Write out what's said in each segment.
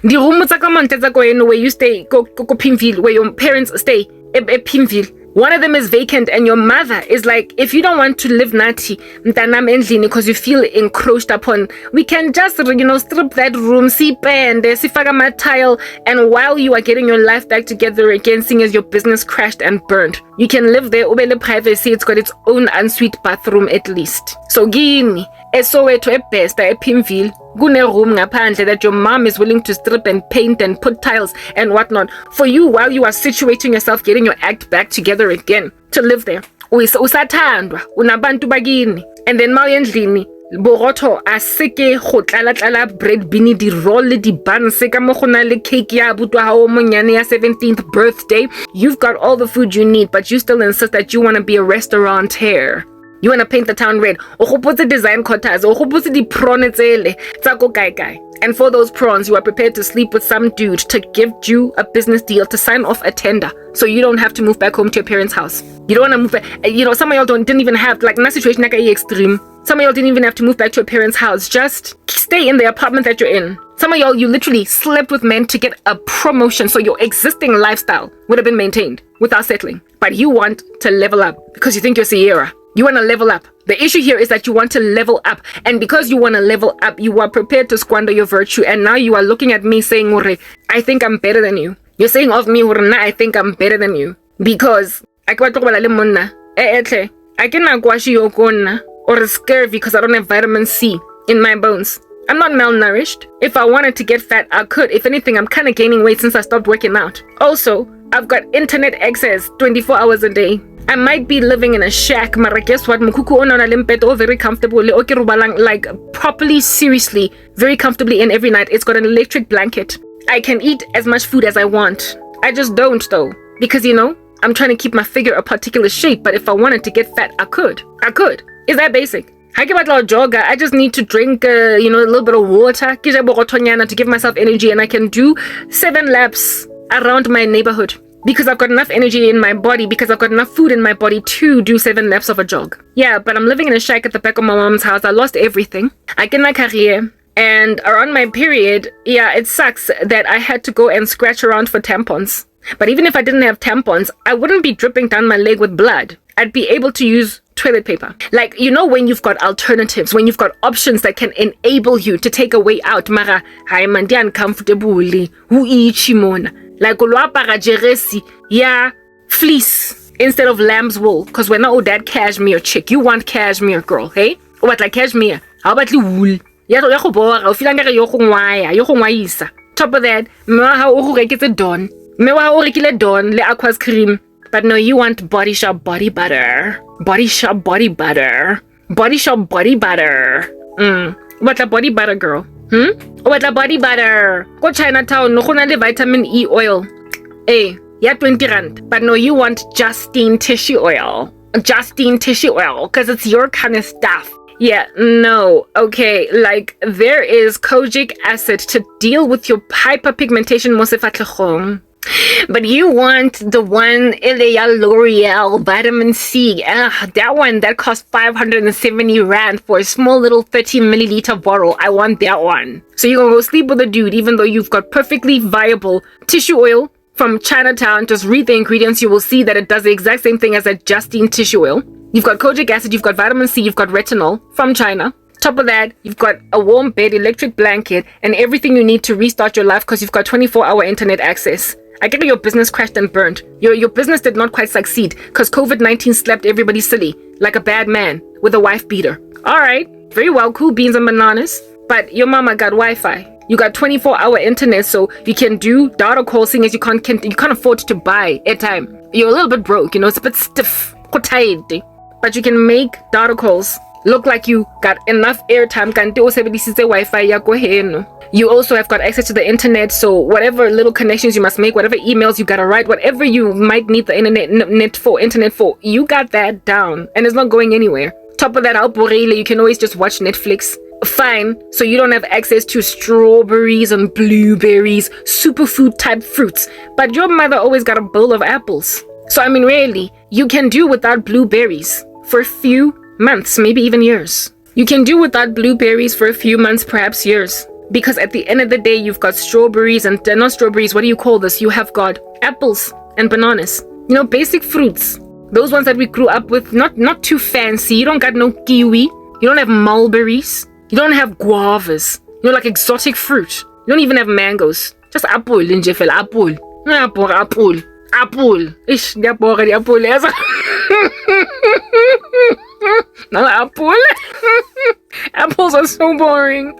The room tsa ka Monteza ko eno where you stay, go Pimville, where your parents stay, Pimville. One of them is vacant and your mother is like, if you don't want to live nati mtanam endlini because you feel encroached upon, we can just, strip that room, sipende, sifaka ma tile, and while you are getting your life back together again, seeing as your business crashed and burned, you can live there, ubele privacy, it's got its own ensuite bathroom at least. So gini, eSoweto eBesta ePimville, gune room ngaphandle that your mom is willing to strip and paint and put tiles and whatnot for you while you are situating yourself, getting your act back together again to live there. Usathandwa, unabantu bagini. And then mawendlini, boroto aseke go tlala bread bini di roll di bun se ka mo gona le cake ya butwa ha o monyane ya 17th birthday. You've got all the food you need, but you still insist that you want to be a restaurateur. You want to paint the town red. Design quarters. The prawn tsele. And for those prawns, you are prepared to sleep with some dude to give you a business deal to sign off a tender so you don't have to move back home to your parents' house. You don't want to move back. Some of y'all didn't even have, like, in a situation like extreme. Some of y'all didn't even have to move back to your parents' house. Just stay in the apartment that you're in. Some of y'all, you literally slept with men to get a promotion so your existing lifestyle would have been maintained without settling. But you want to level up because you think you're Sierra. You want to level up. The issue here is that you want to level up. And because you want to level up, you are prepared to squander your virtue. And now you are looking at me saying, I think I'm better than you. You're saying of me, I think I'm better than you. Because I cannot or scurvy because I don't have vitamin C in my bones. I'm not malnourished. If I wanted to get fat, I could. If anything, I'm kind of gaining weight since I stopped working out. Also, I've got internet access 24 hours a day. I might be living in a shack, but guess what? Very comfortable, like properly, seriously, very comfortably in every night. It's got an electric blanket. I can eat as much food as I want. I just don't though, because I'm trying to keep my figure a particular shape. But if I wanted to get fat, I could. Is that basic? I just need to drink, a little bit of water to give myself energy, and I can do 7 laps around my neighborhood. Because I've got enough energy in my body, because I've got enough food in my body to do 7 laps of a jog. Yeah, but I'm living in a shack at the back of my mom's house. I lost everything. I get my career. And around my period, yeah, it sucks that I had to go and scratch around for tampons. But even if I didn't have tampons, I wouldn't be dripping down my leg with blood. I'd be able to use toilet paper. Like, when you've got alternatives, when you've got options that can enable you to take a way out. Mara, hai mandi uncomfortably. Hu ichimona. Like ulwapara jeresi, yeah, fleece instead of lamb's wool. Cause we're not that cashmere chick. You want cashmere, girl, hey? What like cashmere? How about wool? Yeah, top of that, le aqua's cream. But no, you want Body Shop body butter. Body Shop body butter. Body Shop body butter. What the body butter, girl? What the body butter? Go Chinatown, no the vitamin E oil. Hey, yeah, 20 rand. But no, you want Justine tissue oil. Justine tissue oil, because it's your kind of stuff. Yeah, no, okay, like, there is kojic acid to deal with your hyperpigmentation mosifatlechong. But you want the one L'Oreal vitamin C. That one that costs 570 rand for a small little 30 milliliter bottle. I want that one. So you're gonna go sleep with a dude even though you've got perfectly viable tissue oil from Chinatown. Just read the ingredients. You will see that it does the exact same thing as a Justine tissue oil. You've got kojic acid, you've got vitamin C, you've got retinol from China. Top of that, you've got a warm bed, electric blanket, and everything you need to restart your life because you've got 24-hour internet access. I get your business crashed and burned. Your business did not quite succeed because COVID-19 slapped everybody silly like a bad man with a wife beater. Alright, very well, cool beans and bananas. But your mama got Wi-Fi. You got 24-hour internet, so you can do data calls, seeing as you can't afford to buy airtime. You're a little bit broke, it's a bit stiff. But you can make data calls look like you got enough airtime. Wi-Fi. You also have got access to the internet, so whatever little connections you must make, whatever emails you gotta write, whatever you might need the internet for, you got that down, and it's not going anywhere. Top of that, you can always just watch Netflix. Fine, so you don't have access to strawberries and blueberries, superfood type fruits, but your mother always got a bowl of apples. So really, you can do without blueberries for a few months, maybe even years. You can do without blueberries for a few months, perhaps years. Because at the end of the day, you've got strawberries and not strawberries. What do you call this? You have got apples and bananas. You know, basic fruits. Those ones that we grew up with, not too fancy. You don't got no kiwi. You don't have mulberries. You don't have guavas. You know, like exotic fruit. You don't even have mangoes. Just apple, linjefel, apple. Apple. Ish, the apple. No apple. Apples are so boring.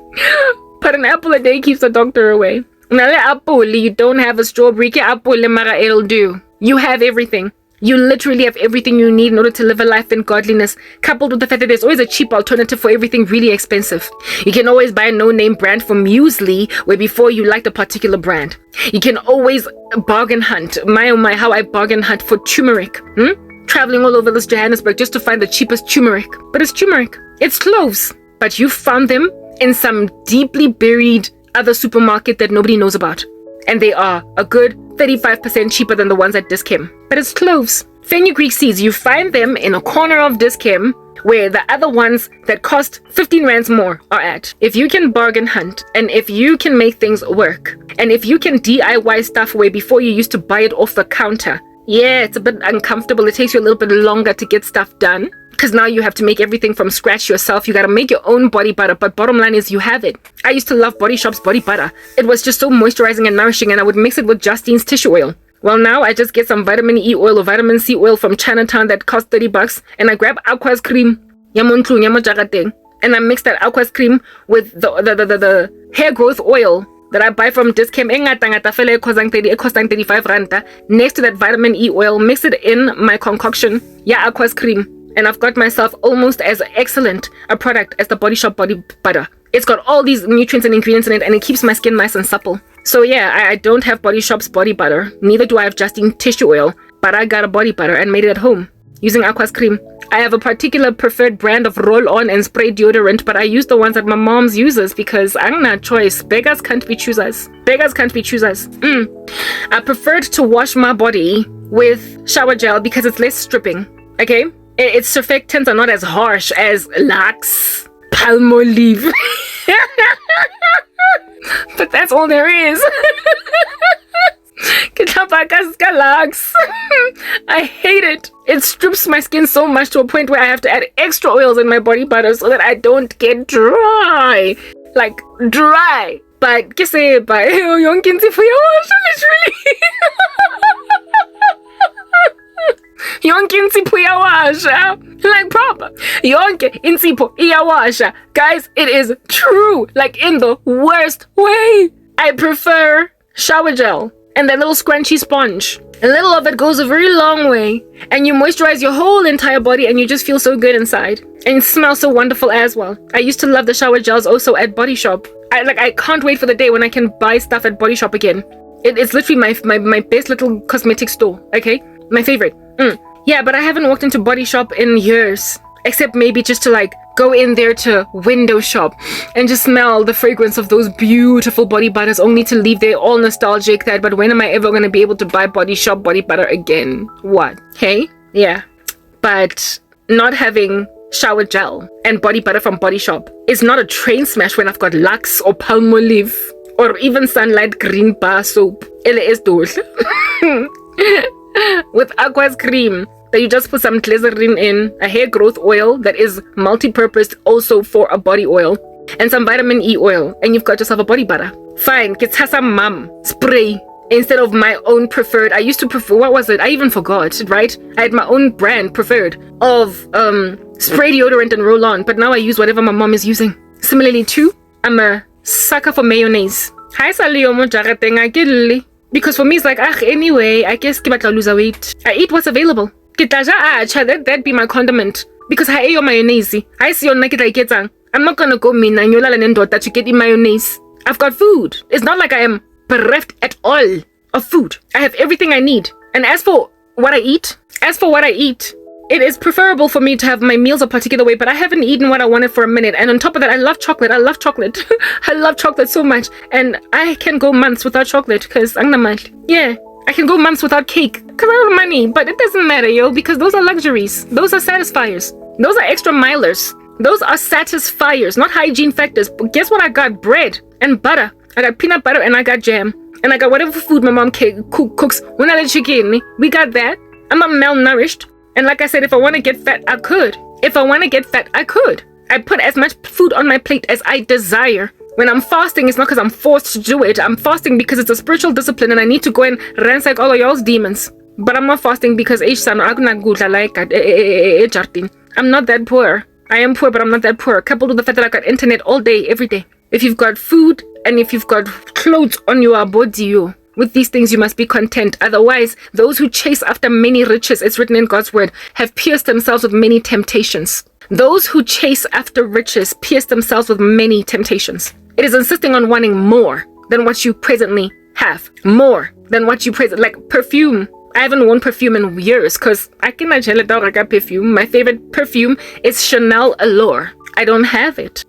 But an apple a day keeps the doctor away. Now the apple, you don't have a strawberry. Apple, it'll do. You have everything. You literally have everything you need in order to live a life in godliness, coupled with the fact that there's always a cheap alternative for everything really expensive. You can always buy a no-name brand from muesli, where before you liked a particular brand. You can always bargain hunt. My oh my, how I bargain hunt for turmeric. Traveling all over this Johannesburg just to find the cheapest turmeric. But it's turmeric. It's cloves. But you found them in some deeply buried other supermarket that nobody knows about. And they are a good 35% cheaper than the ones at Dis-Chem. But it's cloves. Fenugreek seeds, you find them in a corner of Dis-Chem where the other ones that cost 15 rands more are at. If you can bargain hunt, and if you can make things work, and if you can DIY stuff where before you used to buy it off the counter, yeah, it's a bit uncomfortable. It takes you a little bit longer to get stuff done. Because now you have to make everything from scratch yourself. You got to make your own body butter. But bottom line is you have it. I used to love Body Shop's body butter. It was just so moisturizing and nourishing. And I would mix it with Justine's tissue oil. Well, now I just get some vitamin E oil or vitamin C oil from Chinatown that costs $30. And I grab Aqua's cream. And I mix that Aqua's cream with the hair growth oil that I buy from Dis-Chem. It costs 35 rand. Next to that vitamin E oil, mix it in my concoction. Yeah, Aqua's cream. And I've got myself almost as excellent a product as the Body Shop body butter. It's got all these nutrients and ingredients in it, and it keeps my skin nice and supple. So yeah, I don't have Body Shop's body butter. Neither do I have Justine tissue oil. But I got a body butter and made it at home using Aqua's cream. I have a particular preferred brand of roll-on and spray deodorant, but I use the ones that my mom's uses because I'm not choice. Beggars can't be choosers. Beggars can't be choosers. I preferred to wash my body with shower gel because it's less stripping. Okay? Its surfactants are not as harsh as Lux, Palmolive. But that's all there is. I hate it. It strips my skin so much to a point where I have to add extra oils in my body butter so that I don't get dry. Like, dry. But, literally. Yonke insipho iyawasha. Like proper. Yonke insipho iyawasha. Guys, it is true. Like in the worst way. I prefer shower gel and that little scrunchy sponge. A little of it goes a very long way. And you moisturize your whole entire body and you just feel so good inside. And it smells so wonderful as well. I used to love the shower gels also at Body Shop. I can't wait for the day when I can buy stuff at Body Shop again. It's literally my best little cosmetic store. Okay? My favorite. Yeah, but I haven't walked into Body Shop in years. Except maybe just to like go in there to window shop and just smell the fragrance of those beautiful body butters, only to leave there all nostalgic that, but when am I ever going to be able to buy Body Shop body butter again? What? Hey? Yeah. But not having shower gel and body butter from Body Shop is not a train smash when I've got Lux or Palmolive or even Sunlight Green Bar Soap. Ele is dulce. With Aqua's cream that you just put some glycerin in, a hair growth oil that is multi-purpose also for a body oil, and some vitamin E oil, and you've got yourself a body butter. Fine, get some mum spray instead of my own preferred. I used to prefer, what was it? I even forgot, right? I had my own brand preferred of spray deodorant and roll-on, but now I use whatever my mom is using. Similarly too, I'm a sucker for mayonnaise. Hi Saliyomo Jagateng, because for me it's like, anyway, I guess ke batla lose weight. I eat what's available. That'd be my condiment. Because I eat your mayonnaise. I see your naked like it. I'm not gonna go mean and that you get in mayonnaise. I've got food. It's not like I am bereft at all of food. I have everything I need. And as for what I eat, it is preferable for me to have my meals a particular way, but I haven't eaten what I wanted for a minute. And on top of that, I love chocolate. I love chocolate so much. And I can go months without chocolate because I'm not mad. Yeah, I can go months without cake because I don't have money. But it doesn't matter, yo, because those are luxuries. Those are satisfiers. Those are extra milers. Those are satisfiers, not hygiene factors. But guess what I got? Bread. and butter. I got peanut butter and I got jam. And I got whatever food my mom cooks. When I chicken, we got that. I'm not malnourished. And like I said, if I want to get fat, I could. If I want to get fat, I could. I put as much food on my plate as I desire. When I'm fasting, it's not because I'm forced to do it. I'm fasting because it's a spiritual discipline and I need to go and ransack all of y'all's demons. But I'm not fasting because I'm not that poor. I am poor, but I'm not that poor. Coupled with the fact that I got internet all day, every day. If you've got food and if you've got clothes on your body, with these things you must be content. Otherwise, those who chase after many riches, it's written in God's word, have pierced themselves with many temptations. Those who chase after riches pierce themselves with many temptations. It is insisting on wanting more than what you presently have. More than what you present, like perfume. I haven't worn perfume in years because I cannot tell it perfume. My favorite perfume is Chanel Allure. I don't have it.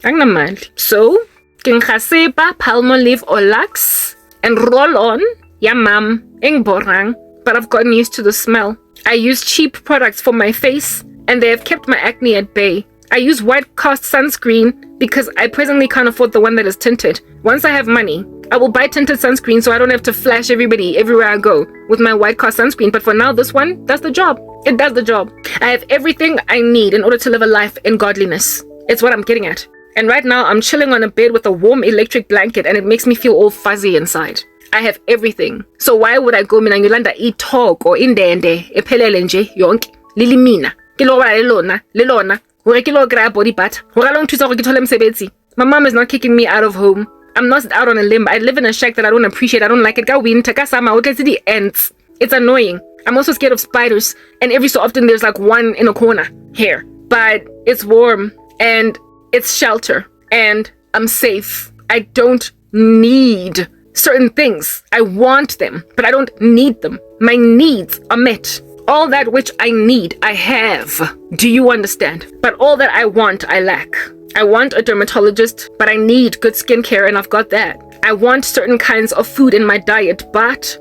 So, Kingasepa, Palmolive or Lux, and roll on, yamam, ing borang. But I've gotten used to the smell. I use cheap products for my face, and they have kept my acne at bay. I use white cast sunscreen because I presently can't afford the one that is tinted. Once I have money, I will buy tinted sunscreen so I don't have to flash everybody everywhere I go with my white cast sunscreen. But for now, this one does the job. It does the job. I have everything I need in order to live a life in godliness. It's what I'm getting at. And right now, I'm chilling on a bed with a warm electric blanket and it makes me feel all fuzzy inside. I have everything. So why would I go mina ngilanda i-talk or indende ephelele nje yonke lili mina ke lo ba lelona hore ke lo grab body butter hore long thusa hore ke thole mosebetsi. My mom is not kicking me out of home. I'm not out on a limb. I live in a shack that I don't appreciate. I don't like it. Ka winter ka summer o tletse the ants. It's annoying. I'm also scared of spiders, and every so often there's like one in a corner here. But it's warm and it's shelter and I'm safe. I don't need certain things. I want them, but I don't need them. My needs are met. All that which I need, I have. Do you understand? But all that I want, I lack. I want a dermatologist, but I need good skincare, and I've got that. I want certain kinds of food in my diet, but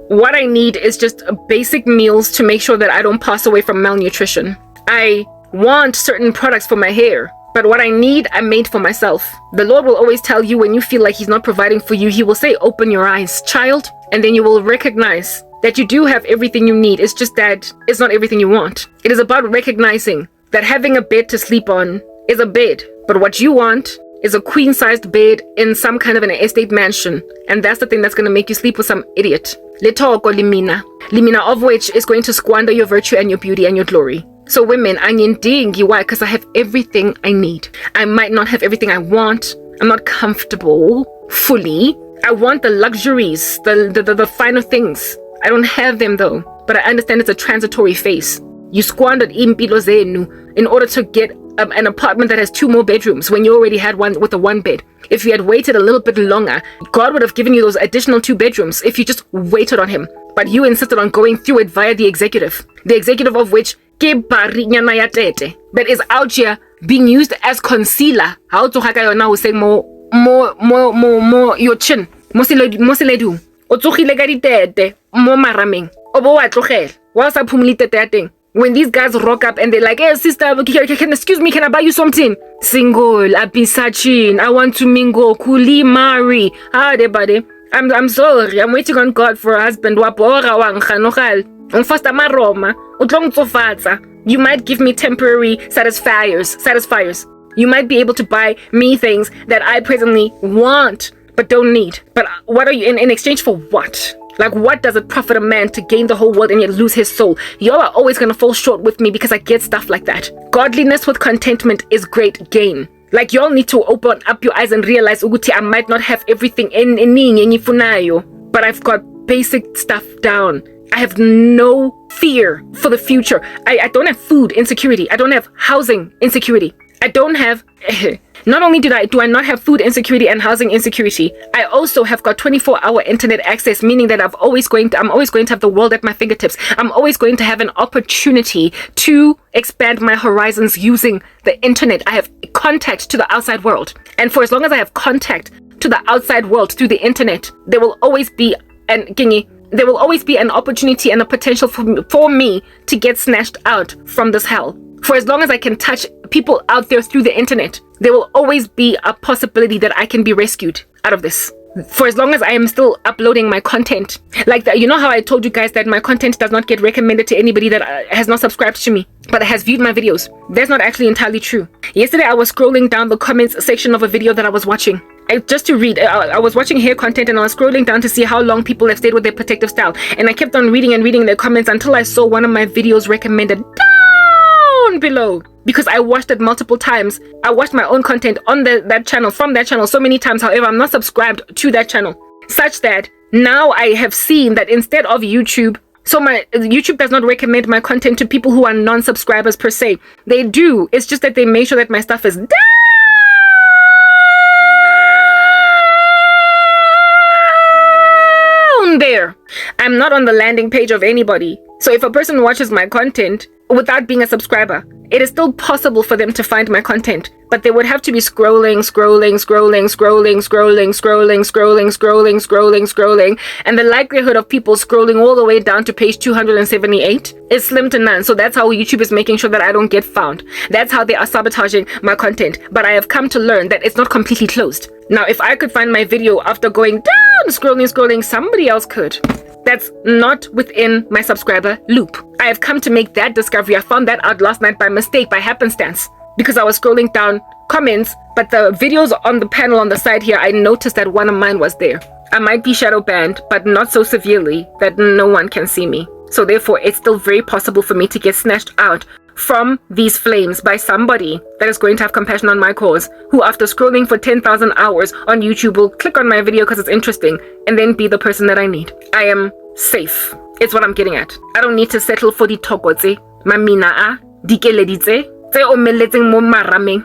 what I need is just basic meals to make sure that I don't pass away from malnutrition. I want certain products for my hair, but what I need, I made for myself. The Lord will always tell you when you feel like He's not providing for you, He will say, open your eyes, child, and then you will recognize that you do have everything you need. It's just that it's not everything you want. It is about recognizing that having a bed to sleep on is a bed, but what you want is a queen-sized bed in some kind of an estate mansion, and that's the thing that's going to make you sleep with some idiot. Letoko limina of which is going to squander your virtue and your beauty and your glory. So women, angindingi, why? Because I have everything I need. I might not have everything I want. I'm not comfortable fully. I want the luxuries, the finer things. I don't have them though, but I understand it's a transitory phase. You squandered impilo zenu in order to get an apartment that has 2 more bedrooms when you already had one with a 1 bed. If you had waited a little bit longer, God would have given you those additional 2 bedrooms if you just waited on Him. But you insisted on going through it via the executive of which that is out here being used as concealer. How to haka now saying more your chin. Mosiledu. Otsogile ka ditete mo marameng. Obo wa tlogela. Wa sa phumuli tete ya teng. When these guys rock up and they're like, hey sister, excuse me, can I buy you something? Single, abisachin, I want to mingle, kuli marry. Buddy. I'm sorry, I'm waiting on God for a husband. You might give me temporary satisfiers. You might be able to buy me things that I presently want but don't need. But what are you in exchange for what? Like, what does it profit a man to gain the whole world and yet lose his soul? Y'all are always gonna fall short with me because I get stuff like that. Godliness with contentment is great gain. Like, y'all need to open up your eyes and realize, Uguti, I might not have everything but I've got basic stuff down. I have no fear for the future. I don't have food insecurity. I don't have housing insecurity. I don't have... Not only do I not have food insecurity and housing insecurity, I also have got 24-hour internet access, meaning that I'm always going to have the world at my fingertips. I'm always going to have an opportunity to expand my horizons using the internet. I have contact to the outside world. And for as long as I have contact to the outside world through the internet, there will always be an opportunity and a potential for me to get snatched out from this hell. For as long as I can touch people out there through the internet, there will always be a possibility that I can be rescued. out of this. For as long as I am still uploading my content. Like that, you know how I told you guys that my content does not get recommended to anybody that has not subscribed to me, but has viewed my videos. That's not actually entirely true. Yesterday, I was scrolling down the comments section of a video that I was watching. Just to read, I was watching hair content and I was scrolling down to see how long people have stayed with their protective style. And I kept on reading and reading their comments until I saw one of my videos recommended down below. Because I watched it multiple times. I watched my own content on that channel, from that channel so many times. However, I'm not subscribed to that channel. Such that now I have seen that instead of YouTube, so my YouTube does not recommend my content to people who are non-subscribers per se. They do. It's just that they make sure that my stuff is down there. I'm not on the landing page of anybody. So if a person watches my content without being a subscriber, it is still possible for them to find my content, but they would have to be scrolling, and the likelihood of people scrolling all the way down to page 278 is slim to none. So that's how YouTube is making sure that I don't get found. That's how they are sabotaging my content. But I have come to learn that it's not completely closed. Now, if I could find my video after going down, scrolling, somebody else could. That's not within my subscriber loop. I have come to make that discovery. I found that out last night by mistake, by happenstance, because I was scrolling down comments, but the videos on the panel on the side here, I noticed that one of mine was there. I might be shadow banned, but not so severely that no one can see me. So therefore, it's still very possible for me to get snatched out from these flames by somebody that is going to have compassion on my cause, who after scrolling for 10,000 hours on YouTube will click on my video because it's interesting and then be the person that I need. I am safe. It's what I'm getting at. I don't need to settle for the tokotse, mamina a, dikeleditse, tse omeletseng mo marameng.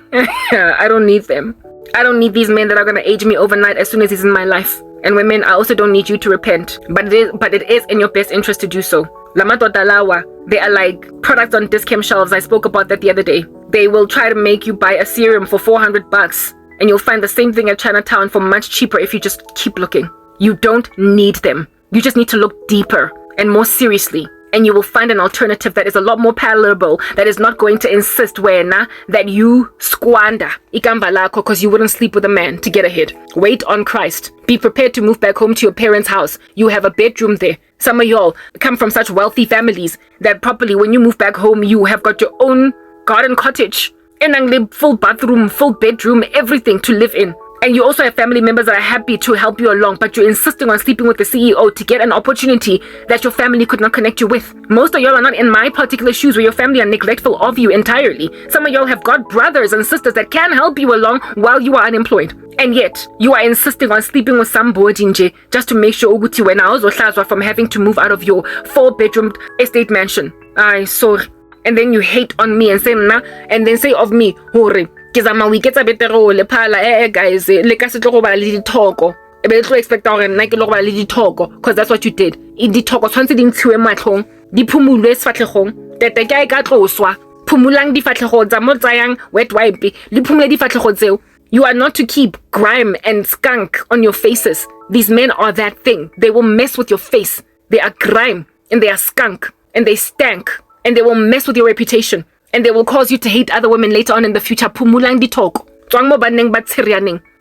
I don't need them. I don't need these men that are going to age me overnight as soon as he's in my life. And women, I also don't need you to repent, but it is in your best interest to do so. Lamatota lawa, they are like products on discount shelves. I spoke about that the other day. They will try to make you buy a serum for $400, and you'll find the same thing at Chinatown for much cheaper if you just keep looking. You don't need them. You just need to look deeper and more seriously, and you will find an alternative that is a lot more palatable, that is not going to insist that you squander ikamba lakho because you wouldn't sleep with a man to get ahead. Wait on Christ. Be prepared to move back home to your parents' house. You have a bedroom there. Some of y'all come from such wealthy families that probably when you move back home, you have got your own garden cottage, and full bathroom, full bedroom, everything to live in. And you also have family members that are happy to help you along, but you're insisting on sleeping with the CEO to get an opportunity that your family could not connect you with. Most of y'all are not in my particular shoes where your family are neglectful of you entirely. Some of y'all have got brothers and sisters that can help you along while you are unemployed. And yet, you are insisting on sleeping with somebody just to make sure Uguti wena awuzohlazwa from having to move out of your 4-bedroom estate mansion. Ay, sorry. And then you hate on me and say, and then say of me, hore, kizama wiketsa betero le phala, guys, le ka se tlo go ba le dithoko. E be tlo expect hore nna ke lo go ba le dithoko, because that's what you did. Dithoko tshwantse di ntshiwe matlhong, di phumulwe sefatlhegong, tete ke a ka tloswa, phumulang difatlhego tsa mo tsayang wet wipe, le phumule difatlhego tseo. You are not to keep grime and skunk on your faces. These men are that thing. They will mess with your face. They are grime and they are skunk and they stank and they will mess with your reputation and they will cause you to hate other women later on in the future. Pumulang ditoko.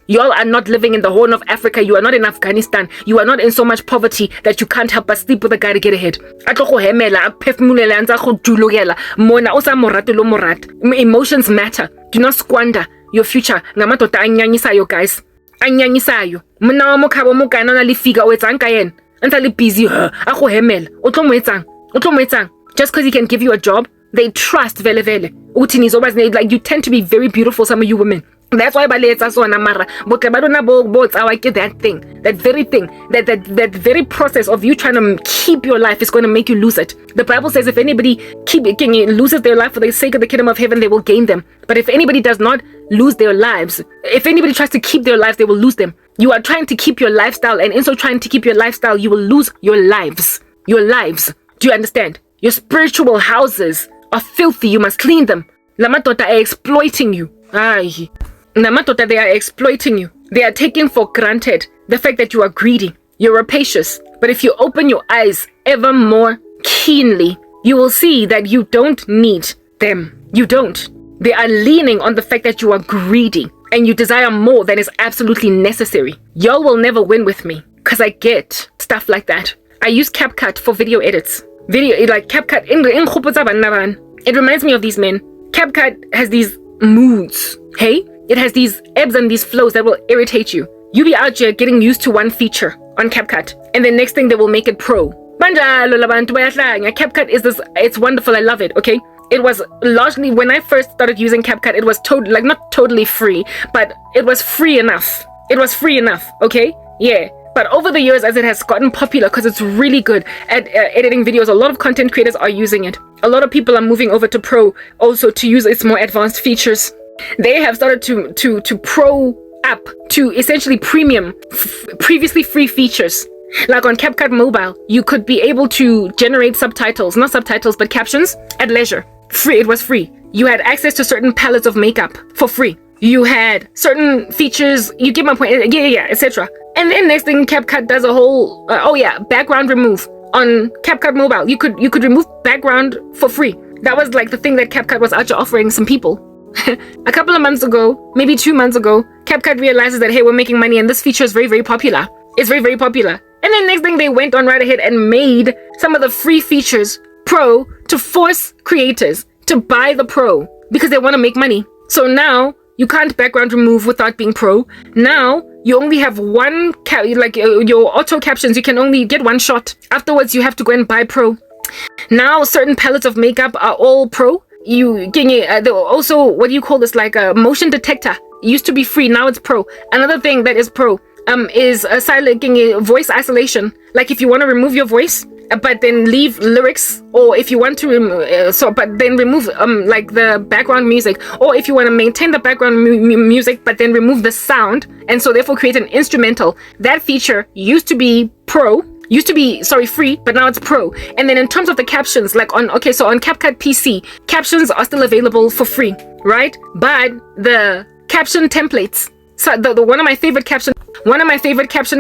Y'all are not living in the Horn of Africa. You are not in Afghanistan. You are not in so much poverty that you can't help but sleep with a guy to get ahead. Emotions matter. Do not squander your future. Ngamatota anyanyisayo, guys. Anyanyisayo. Mna wa mokhabo mo kana na le figa o etsang ka yena. Ntse le busy a go hemela. O tlo mo etsang. Just because he can give you a job, they trust vele. Uthini zoba like you tend to be very beautiful, some of you women. That's why baletsa sona mara botle ba dona bo tsawa ke that thing, that very thing, that very process of you trying to keep your life is going to make you lose it. The Bible says if anybody loses their life for the sake of the kingdom of heaven, they will gain them. But if anybody does not lose their lives, if anybody tries to keep their lives, they will lose them. You are trying to keep your lifestyle, and in so trying to keep your lifestyle, you will lose your lives. Your lives. Do you understand? Your spiritual houses are filthy. You must clean them. Lamatota are exploiting you. Ay. Namatota, they are exploiting you. They are taking for granted the fact that you are greedy. You're rapacious. But if you open your eyes ever more keenly, you will see that you don't need them. You don't. They are leaning on the fact that you are greedy. and you desire more than is absolutely necessary, y'all will never win with me, because I get stuff like that. I use CapCut for video edits. Like CapCut, it reminds me of these men. CapCut has these moods, hey? It has these ebbs and these flows that will irritate you. You be out here getting used to one feature on CapCut, and then next thing they will make it pro. CapCut is this, it's wonderful, I love it, okay? It was largely, when I first started using CapCut, it was not totally free, but it was free enough. It was free enough, okay? Yeah. But over the years, as it has gotten popular, because it's really good at editing videos, a lot of content creators are using it. A lot of people are moving over to Pro also to use its more advanced features. They have started to Pro up to essentially premium, previously free features. Like on CapCut Mobile, you could be able to generate subtitles, not subtitles, but captions at leisure. Free, it was free. You had access to certain palettes of makeup for free. You had certain features, you get my point, yeah, etc. And then next thing, CapCut does a whole, background remove. On CapCut Mobile, you could remove background for free. That was like the thing that CapCut was actually offering some people. A couple of months ago, maybe 2 months ago, CapCut realizes that, hey, we're making money and this feature is very, very popular. It's very, very popular. And then next thing, they went on right ahead and made some of the free features Pro to force creators to buy the Pro because they want to make money. So now you can't background remove without being Pro. Now you only have one, your auto captions, you can only get one shot. Afterwards, you have to go and buy Pro. Now certain palettes of makeup are all Pro. You can also, what do you call this, like a motion detector. It used to be free, now it's Pro. Another thing that is Pro is a silent voice isolation. Like if you want to remove your voice, but then leave lyrics, or if you want to but then remove like the background music, or if you want to maintain the background music but then remove the sound, and so therefore create an instrumental. That feature used to be free, but now it's Pro. And then in terms of the captions, like on CapCut PC, captions are still available for free, right? But the caption templates, so one of my favorite caption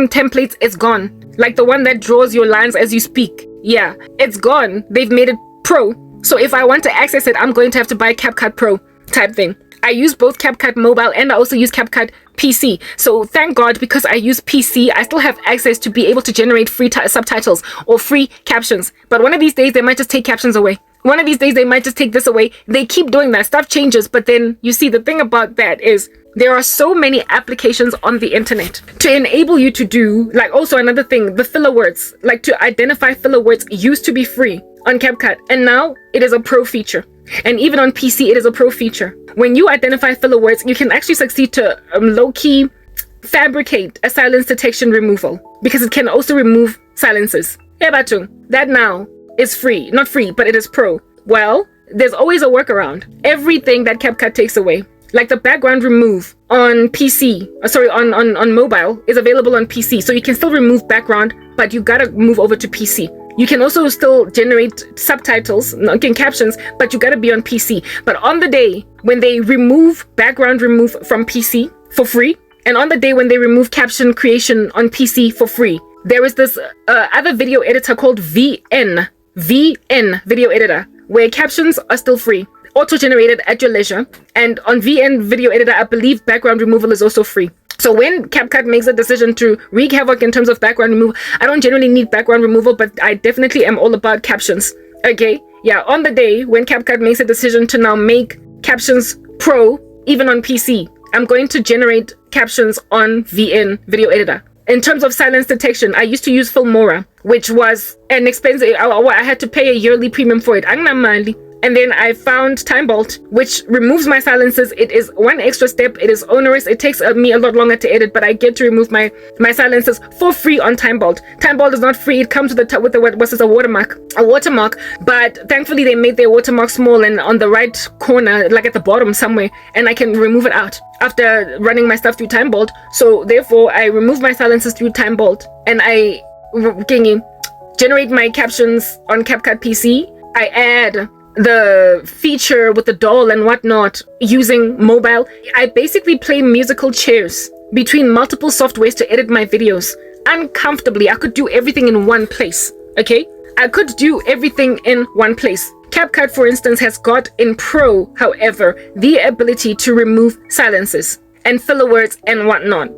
templates is gone. Like the one that draws your lines as you speak. Yeah, it's gone. They've made it Pro. So if I want to access it, I'm going to have to buy CapCut Pro type thing. I use both CapCut Mobile and I also use CapCut PC. So thank God, because I use PC, I still have access to be able to generate free subtitles or free captions. But one of these days, they might just take captions away. One of these days, they might just take this away. They keep doing that. Stuff changes. But then you see, the thing about that is there are so many applications on the internet to enable you to do, like, also another thing, the filler words, like to identify filler words used to be free on CapCut. And now it is a Pro feature. And even on PC, it is a Pro feature. When you identify filler words, you can actually succeed to low-key fabricate a silence detection removal, because it can also remove silences. Hey, Batung, that now is free. Not free, but it is Pro. Well, there's always a workaround. Everything that CapCut takes away, like the background remove on PC, on mobile, is available on PC. So you can still remove background, but you gotta move over to PC. You can also still generate subtitles, not getting captions, but you gotta be on PC. But on the day when they remove background remove from PC for free, and on the day when they remove caption creation on PC for free, there is this other video editor called VN video editor, where captions are still free, auto-generated at your leisure. And on VN video editor, I believe background removal is also free. So when CapCut makes a decision to wreak havoc in terms of background removal, I don't generally need background removal, but I definitely am all about captions. Okay, yeah, on the day when CapCut makes a decision to now make captions Pro, even on PC, I'm going to generate captions on VN video editor. In terms of silence detection, I used to use Filmora, which was an expensive, I had to pay a yearly premium for it. And then I found TimeBolt, which removes my silences. It is one extra step. It is onerous. It takes me a lot longer to edit, but I get to remove my silences for free on TimeBolt. TimeBolt is not free. It comes with a watermark. But thankfully, they made their watermark small and on the right corner, like at the bottom somewhere, and I can remove it out after running my stuff through TimeBolt. So therefore, I remove my silences through TimeBolt, and I generate my captions on CapCut PC. I add the feature with the doll and whatnot using mobile. I basically play musical chairs between multiple softwares to edit my videos uncomfortably. I could do everything in one place. Okay, I could do everything in one place. CapCut, for instance, has got in Pro, however, the ability to remove silences. and filler words and whatnot.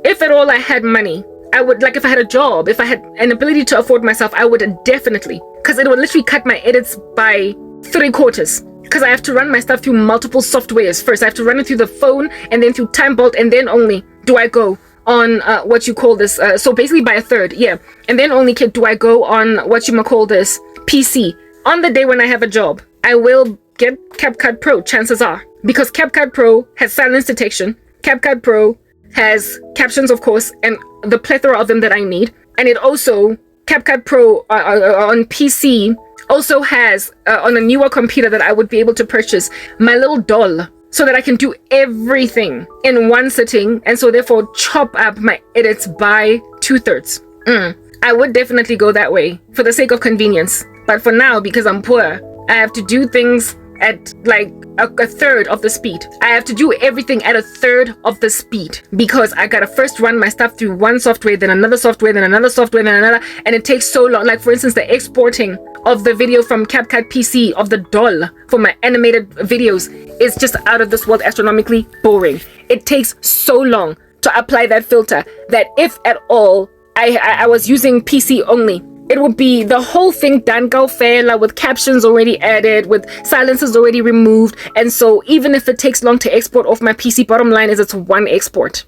If at all I had money, I would, like, if I had a job, if I had an ability to afford myself, I would definitely, because it would literally cut my edits by 3/4. Because I have to run my stuff through multiple softwares first. I have to run it through the phone and then through Time Bolt, and then only do I go on what you call this. So basically by a third, yeah. And then only do I go on what you call this PC. On the day when I have a job, I will get CapCut Pro, chances are, because CapCut Pro has silence detection. CapCut Pro has captions, of course, and the plethora of them that I need. And it also, CapCut Pro on PC also has, on a newer computer that I would be able to purchase, my little doll, so that I can do everything in one sitting, and so therefore chop up my edits by 2/3. I would definitely go that way for the sake of convenience. But for now, because I'm poor, I have to do things at like a third of the speed. I have to do everything at a third of the speed because I gotta first run my stuff through one software, then another software, then another software, then another, and it takes so long. Like, for instance, the exporting of the video from CapCut PC of the doll for my animated videos is just out of this world, astronomically boring. It takes so long to apply that filter that if at all I was using PC only, it would be the whole thing done kaofela with captions already added, with silences already removed. And so even if it takes long to export off my PC, bottom line is it's one export.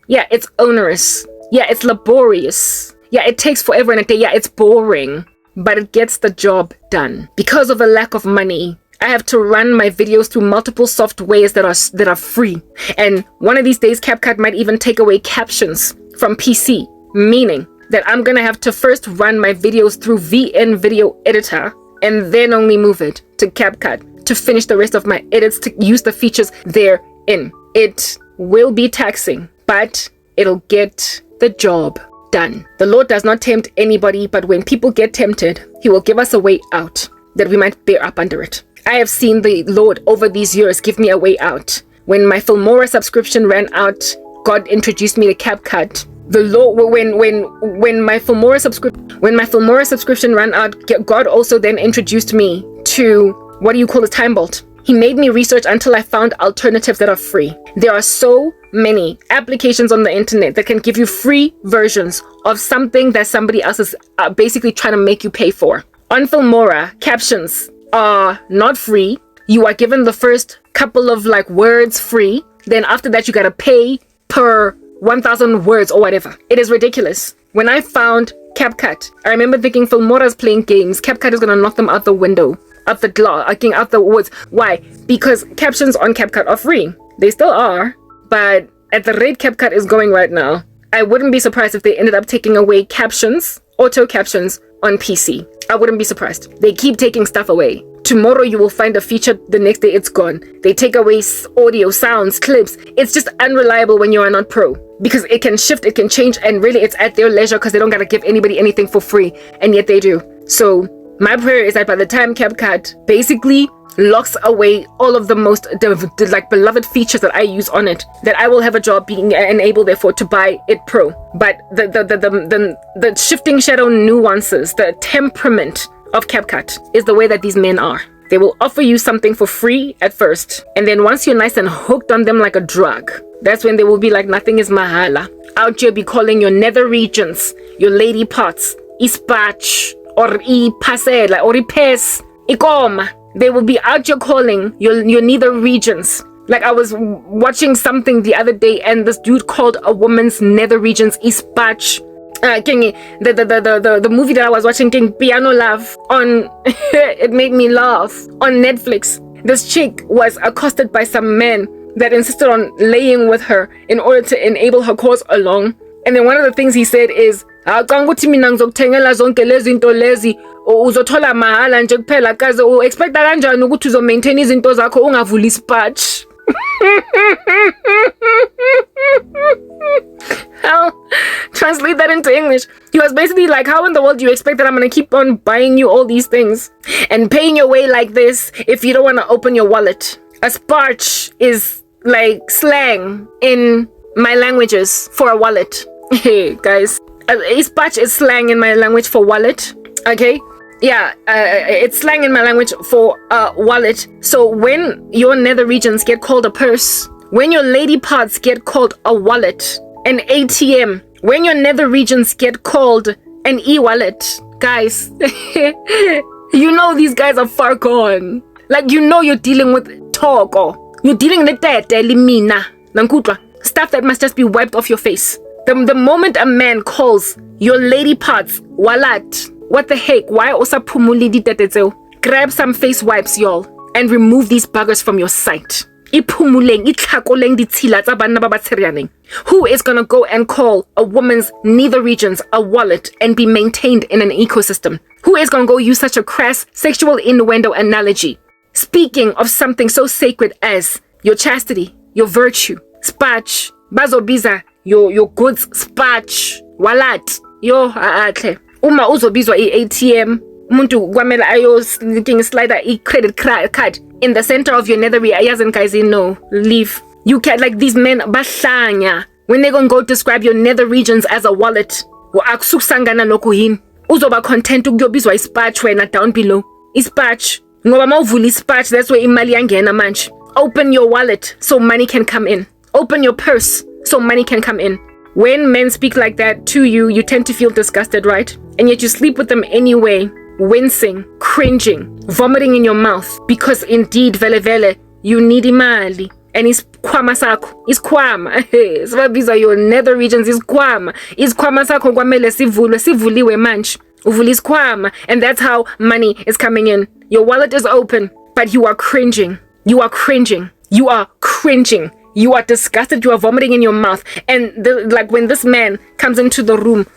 Yeah, it's onerous. Yeah, it's laborious. Yeah, it takes forever and a day. Yeah, it's boring, but it gets the job done. Because of a lack of money, I have to run my videos through multiple softwares that are free. And one of these days, CapCut might even take away captions from PC, meaning that I'm gonna have to first run my videos through VN Video Editor and then only move it to CapCut to finish the rest of my edits, to use the features therein. It will be taxing, but it'll get the job done. The Lord does not tempt anybody, but when people get tempted, He will give us a way out that we might bear up under it. I have seen the Lord over these years give me a way out. When my Filmora subscription ran out, God introduced me to CapCut. The Lord, when my Filmora subscription ran out, God also then introduced me to what do you call a Time Bolt. He made me research until I found alternatives that are free. There are so many applications on the internet that can give you free versions of something that somebody else is basically trying to make you pay for. On Filmora, captions are not free. You are given the first couple of like words free. Then after that, you gotta pay per 1,000 words or whatever. It is ridiculous. When I found CapCut, I remember thinking Filmora's playing games. CapCut is gonna knock them out the window, out the glass, out the woods. Why? Because captions on CapCut are free. They still are, but at the rate CapCut is going right now, I wouldn't be surprised if they ended up taking away captions, auto captions on PC. I wouldn't be surprised. They keep taking stuff away. Tomorrow you will find a feature, the next day it's gone. They take away audio, sounds, clips. It's just unreliable when you are not pro, because it can shift, it can change, and really it's at their leisure because they don't gotta give anybody anything for free, and yet they do. So my prayer is that by the time CapCut basically locks away all of the most like beloved features that I use on it, that I will have a job being enabled therefore to buy it pro. But the shifting shadow nuances, the temperament of CapCut is the way that these men are. They will offer you something for free at first, and then once you're nice and hooked on them like a drug, that's when they will be like, nothing is mahala. Out here be calling your nether regions, your lady parts, ispatch, or ipasela, or ipes, ikoma. They will be out here calling your nether regions. Like, I was watching something the other day, and this dude called a woman's nether regions ispatch. The movie that I was watching, Piano Love, on it made me laugh. On Netflix, this chick was accosted by some men that insisted on laying with her in order to enable her cause along. And then one of the things he said is, uzothola mahala nje kuphela kaze expecta kanjani ukuthi uzomaintain izinto zakho ungavuli ispatch. How? Translate that into English. He was basically like, how in the world do you expect that I'm gonna keep on buying you all these things and paying your way like this if you don't want to open your wallet? A sparch is like slang in my languages for a wallet. Hey guys, a sparch is slang in my language for wallet. Okay, yeah, it's slang in my language for wallet. So when your nether regions get called a purse, when your lady parts get called a wallet, an ATM, when your nether regions get called an e-wallet, guys, you know these guys are far gone. Like, you know you're dealing with toko. You're dealing with limina. Stuff that must just be wiped off your face. The moment a man calls your lady parts wallet, what the heck? Why osapumuli ditetetseo? Grab some face wipes, y'all, and remove these buggers from your sight. Who is gonna go and call a woman's nether regions a wallet and be maintained in an ecosystem? Who is gonna go use such a crass sexual innuendo analogy? Speaking of something so sacred as your chastity, your virtue, spatch, bazobiza, your goods, spatch, wallet, yo atle. Uma uzobizwa ATM, muntu kwamela ayo slider credit card in the center of your nethery. Ayazen guys, no, leave. You can't, like, these men bahlanya. When they gonna go describe your nether regions as a wallet, akusuksangana lokuhin. Uzoba content ukuyobizwa ispatch wena down below. Ispatch. Ngoba mawuvula ispatch, that's where imali yangena manje. Open your wallet so money can come in. Open your purse so money can come in. When men speak like that to you, you tend to feel disgusted, right? And yet you sleep with them anyway, wincing, cringing, vomiting in your mouth, because indeed, vele, you need imali. And it's kwama sako. It's kwama. These are your nether regions. It's kwama. It's kwama sako kwamele sivuliwe manch. Uvuli kwama. And that's how money is coming in. Your wallet is open, but you are cringing. You are cringing. You are cringing. You are disgusted. You are vomiting in your mouth. And like when this man comes into the room,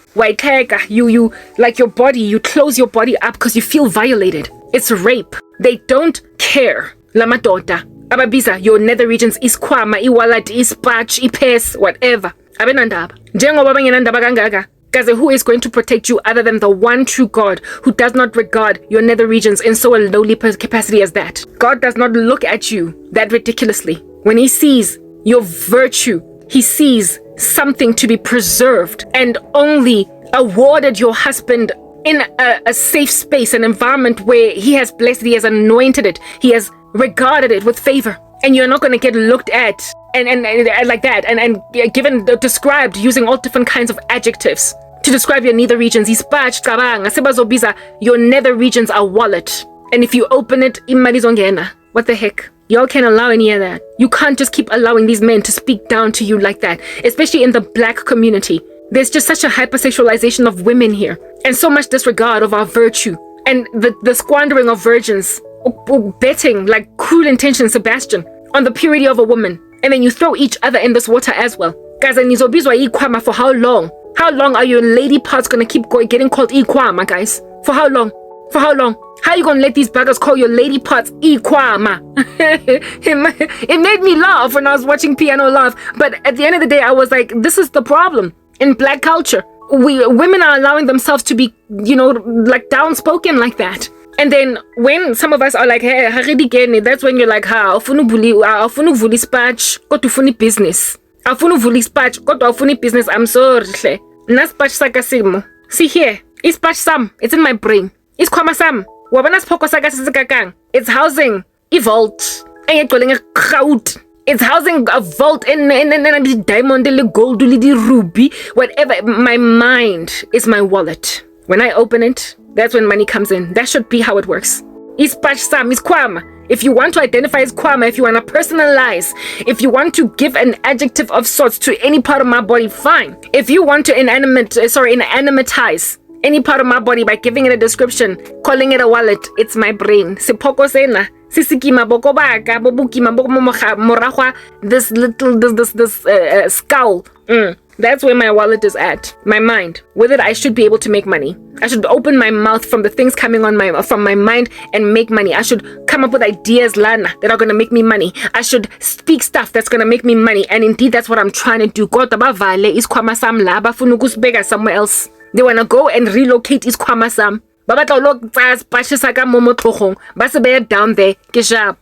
you like your body, you close your body up because you feel violated. It's rape. They don't care. Lamadota. Ababiza, your nether regions is kwama, iwallet, ispatch, ipes, whatever. Abenandaba. Njengoba bengenandaba kangaka. Guys, who is going to protect you other than the one true God who does not regard your nether regions in so a lowly capacity as that? God does not look at you that ridiculously. When he sees your virtue, he sees something to be preserved and only awarded your husband in a safe space, an environment where he has blessed it, he has anointed it, he has regarded it with favor. And you're not going to get looked at and like that and given described using all different kinds of adjectives to describe your nether regions. Your nether regions are wallet, and if you open it, imali zongena. What the heck? Y'all can't allow any of that. You can't just keep allowing these men to speak down to you like that, especially in the black community. There's just such a hypersexualization of women here, and so much disregard of our virtue, and the squandering of virgins, betting like cruel intention, Sebastian, on the purity of a woman, and then you throw each other in this water as well. Guys, and nizobizwa ikwama for how long? How long are your lady parts gonna keep getting called ikwama, guys? For how long? For how long? How are you gonna let these buggers call your lady parts ikwama? It made me laugh when I was watching Piano Laugh, but at the end of the day, I was like, this is the problem in black culture. Women are allowing themselves to be, like downspoken like that. And then when some of us are like, hey, that's when you're like, afunu vuli spatch, go to funi business. Afunu vuli spatch, go to funi business. I'm sorry. Naspatch sakasimo. See here, it's patch sam. It's in my brain. It's kwama sam. Wabana spoko sakasisakang. It's housing a vault. It's housing a vault and diamond, gold, ruby, whatever. My mind is my wallet. When I open it, that's when money comes in. That should be how it works. It's patch sam, it's kwama. If you want to identify as kwama, if you want to personalize, if you want to give an adjective of sorts to any part of my body, fine. If you want to inanimatize any part of my body by giving it a description, calling it a wallet, it's my brain. Sipoko sena. Sisikima boko baka, bobukima boko morahwa, this skull. That's where my wallet is at. My mind. With it, I should be able to make money. I should open my mouth from the things coming from my mind and make money. I should come up with ideas, Lana, that are going to make me money. I should speak stuff that's going to make me money. And indeed, that's what I'm trying to do. Somewhere else. They want to go and relocate Iskwamasam. Down there. Keshap.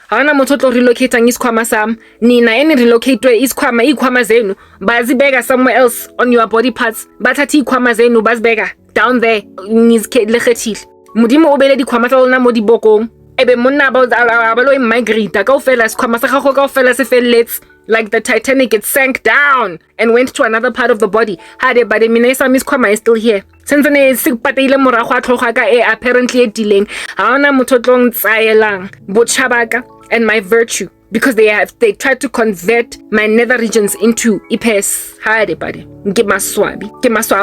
Hawana mototo relocate ang Iskwamasam. Nina any relocate Ikwama zenu. Bazibega somewhere else on your body parts. Batati Ikwama zenu bazbega. Down there. Nizke lechetil. Mudimo obele di kwamata na modi boko. ebe monna ba lo migrate ka ofela sikhwama sa gago ka ofela se felletse like the Titanic. It sank down and went to another part of the body. Hade but mina sa sikhwama is still here. Since ne se pateile morago a tlhoga ka apparently dileng ha ona motho tlong tsaelang botšhabaka and my virtue, because they tried to convert my nether regions into ipes. Hade bade ke maswabi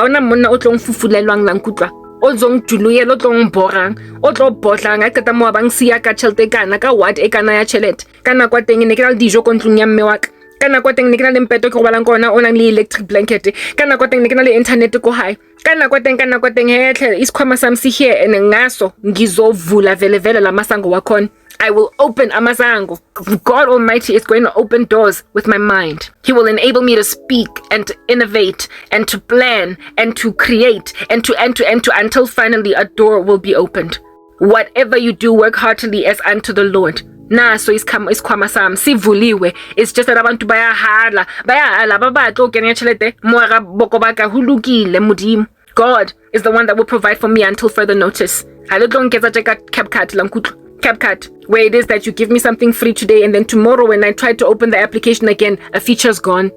ona monna o tlong fufulelwang la nkutwa o zong tuluye lo tlong borang o tlo botlang a keta mo bang sia ka chelte kana ka what e kana ya chelet kana kwa teng ne ke na dijo ko ntlong ya mme wa ka kana kwa teng ne ke na le mpeto ke go balang kona o nang le electric blanket kana kwa teng ne ke na le internet ko high kana kwa teng hetle isikhwama sami si here and ngaso ngizovula vele la masango wakhona. I will open amasango. God Almighty is going to open doors with my mind. He will enable me to speak and to innovate and to plan and to create and to until finally a door will be opened. Whatever you do, work heartily as unto the Lord. So isikhwama sami sivuliwe. It's just that abantu bayahala babatlo kenya chelete moara boko baka hulukile mudimo. God is the one that will provide for me until further notice. Halodong ketsa cheka CapCut lankutlo. CapCut, where it is that you give me something free today and then tomorrow when I try to open the application again, a feature's gone.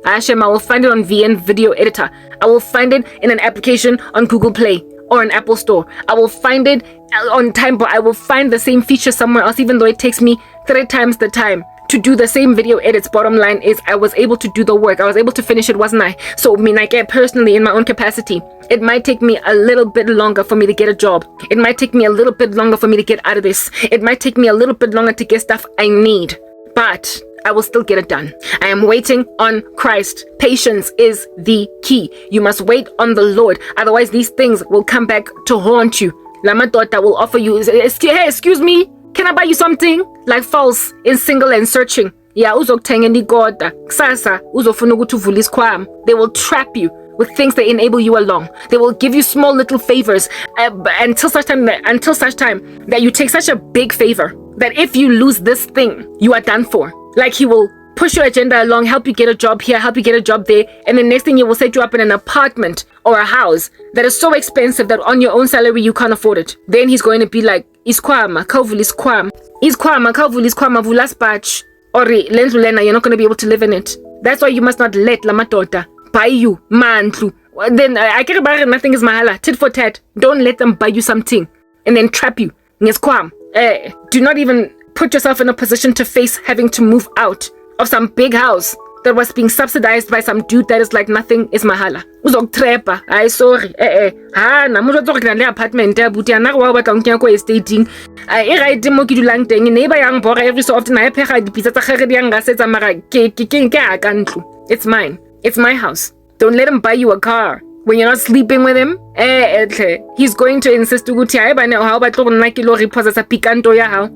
Hashem, I will find it on VN Video Editor. I will find it in an application on Google Play or an Apple Store. I will find it on time, but I will find the same feature somewhere else, even though it takes me 3 times the time to do the same video edits. Bottom line is I was able to do the work. I was able to finish it, wasn't I? So I get personally in my own capacity. It might take me a little bit longer for me to get a job. It might take me a little bit longer for me to get out of this. It might take me a little bit longer to get stuff I need. But I will still get it done. I am waiting on Christ. Patience is the key. You must wait on the Lord. Otherwise, these things will come back to haunt you. Lama daughter will offer you, hey, excuse me, can I buy you something? Like false, in single and searching. Yeah, uzokuthenga ndigoda. Kusasa uzofuna ukuthi uvule isikhwama. They will trap you with things that enable you along. They will give you small little favors until such time that you take such a big favor that if you lose this thing, you are done for. Like he will push your agenda along, help you get a job here, help you get a job there, and the next thing he will set you up in an apartment or a house that is so expensive that on your own salary you can't afford it. Then he's going to be like, isikhwama khawuvula isikhwama vula spatch, or lendlu lena, you're not going to be able to live in it. That's why you must not let la madoda buy you mandlu. Then I care about it, nothing is mahala, tit for tat. Don't let them buy you something and then trap you. Do not even put yourself in a position to face having to move out of some big house that was being subsidized by some dude that is like nothing is mahala. Uzokutrepa. Ay sorry. Na mo tlo re le apartment ya buti ana go ba tla nkenya ko estating. E right mo ke dulang teng neighbor yang bora every so often I phega dipitsa tsa gere di yang ga setsa mara ke aka ntlo. It's mine. It's my house. Don't let him buy you a car when you're not sleeping with him. He's going to insist ukuthi hayi bana ha ba tlo go nna ke lo reposa sa pikanto ya hao.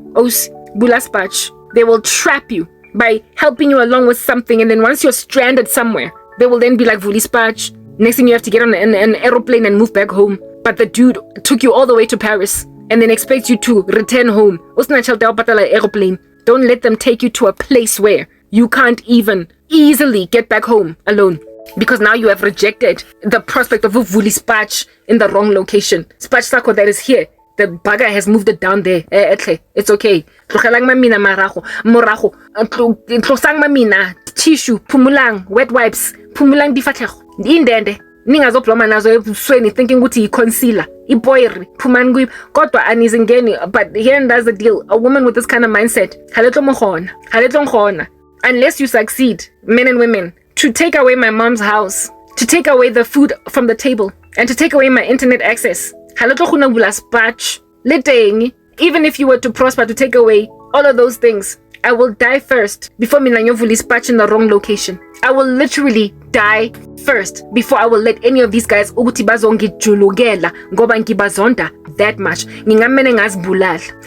Bula spatch. They will trap you by helping you along with something, and then once you're stranded somewhere, they will then be like vuli spatch. Next thing you have to get on an aeroplane and move back home. But the dude took you all the way to Paris and then expects you to return home. Aeroplane. Don't let them take you to a place where you can't even easily get back home alone, because now you have rejected the prospect of a vuli spatch in the wrong location. Spatch sako that is here, the bugger has moved it down there. It's okay. Tlogelang mamina morago. Tlosang mamina, tissue, pumulang, wet wipes, pumulang difatlego. Indende. Ningazobloma nazo ebusweni thinking ukuthi concealer. Iboyri, puman kodwa anizingeni. But here does the deal. A woman with this kind of mindset, haletlo ngona. Unless you succeed, men and women, to take away my mom's house, to take away the food from the table, and to take away my internet access. Even if you were to prosper to take away all of those things, I will die first before Milanyo spatch in the wrong location. I will literally die first before I will let any of these guys that much.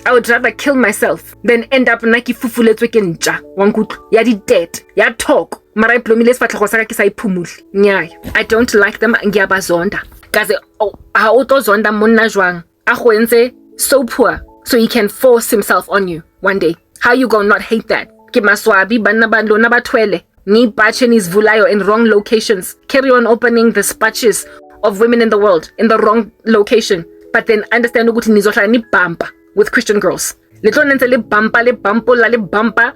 I would rather kill myself than end up dead. Ya talk. I don't like them. So poor, so he can force himself on you one day. How you gonna not hate that? Ni bachenis vulayo in wrong locations. Carry on opening the spatches of women in the world in the wrong location. But then understand ukuthi nizohlala ni bumper with Christian girls. Le bumper,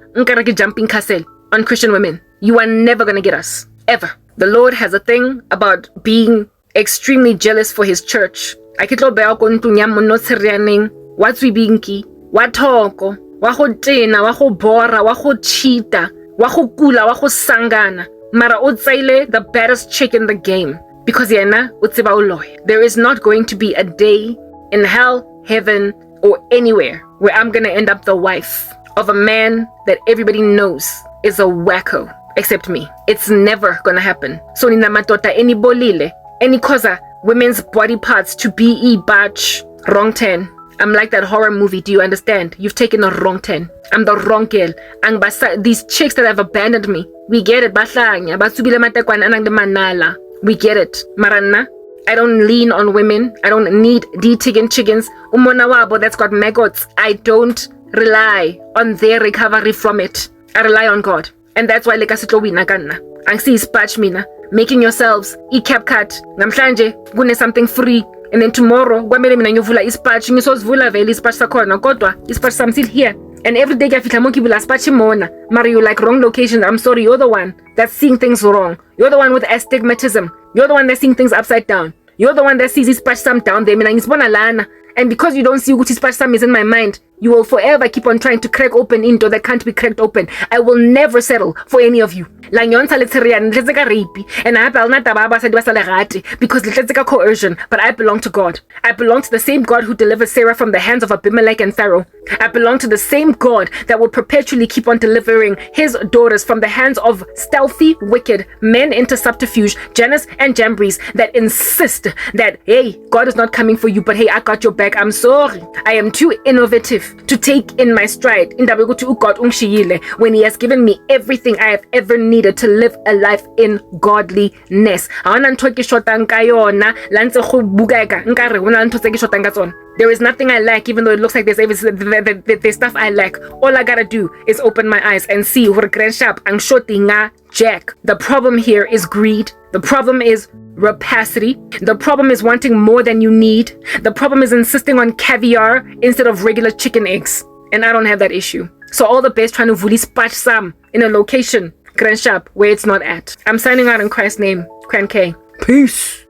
jumping castle on Christian women. You are never gonna get us. Ever. The Lord has a thing about being extremely jealous for his church. Akitlo bea ko ntung ya monno tsirianeng, wa tswibinki, wa thoko, wa go tena, wa go bora, wa go cheata, wa go kula, wa go sangana. Mara o tsaile the baddest chick in the game. Because yena o tseba uloy. There is not going to be a day in hell, heaven, or anywhere where I'm gonna end up the wife of a man that everybody knows is a wacko, except me. It's never gonna happen. So nina matota any bolile, any koza, women's body parts to be batch, wrong 10. I'm like that horror movie, do you understand? You've taken a wrong 10. I'm the wrong girl. These chicks that have abandoned me, we get it, bahlanya, basubile matekwan anang de manala. We get it. Marana, I don't lean on women. I don't need D-tiggin chickens. Umona wabo that's got maggots. I don't rely on their recovery from it. I rely on God. And that's why lekasitlo wina kanna. Angsi ispatch mina. Making yourselves i-CapCut. Namhlanje kune something free. And then tomorrow, kwamele mina ngiyovula ispatch. Ngisozivula vele ispatch sakhona. Kodwa ispatch sam still here. And every day ngiyafihla monkey bula spatch mona. Mari, you like wrong location. I'm sorry, you're the one that's seeing things wrong. You're the one with astigmatism. You're the one that's seeing things upside down. You're the one that sees his patch some down there. Mina ngisibona lana. And because you don't see which patch some is in my mind, you will forever keep on trying to crack open into that can't be cracked open. I will never settle for any of you. La nyonsa leterian letzeka rape. And I belong not baba said because letzeka coercion. But I belong to God. I belong to the same God who delivered Sarah from the hands of Abimelech and Pharaoh. I belong to the same God that will perpetually keep on delivering his daughters from the hands of stealthy, wicked men into subterfuge, Janus and Jambres that insist that, hey, God is not coming for you, but hey, I got your back. I'm sorry. I am too innovative to take in my stride when he has given me everything I have ever needed to live a life in godliness. There is nothing I lack, even though it looks like there's stuff I lack. All I gotta do is open my eyes and see Jack. The problem here is greed. The problem is rapacity. The problem is wanting more than you need. The problem is insisting on caviar instead of regular chicken eggs. And I don't have that issue. So all the best trying to fully spatch some in a location, Grand Shop, where it's not at. I'm signing out in Christ's name. Cran K. Peace.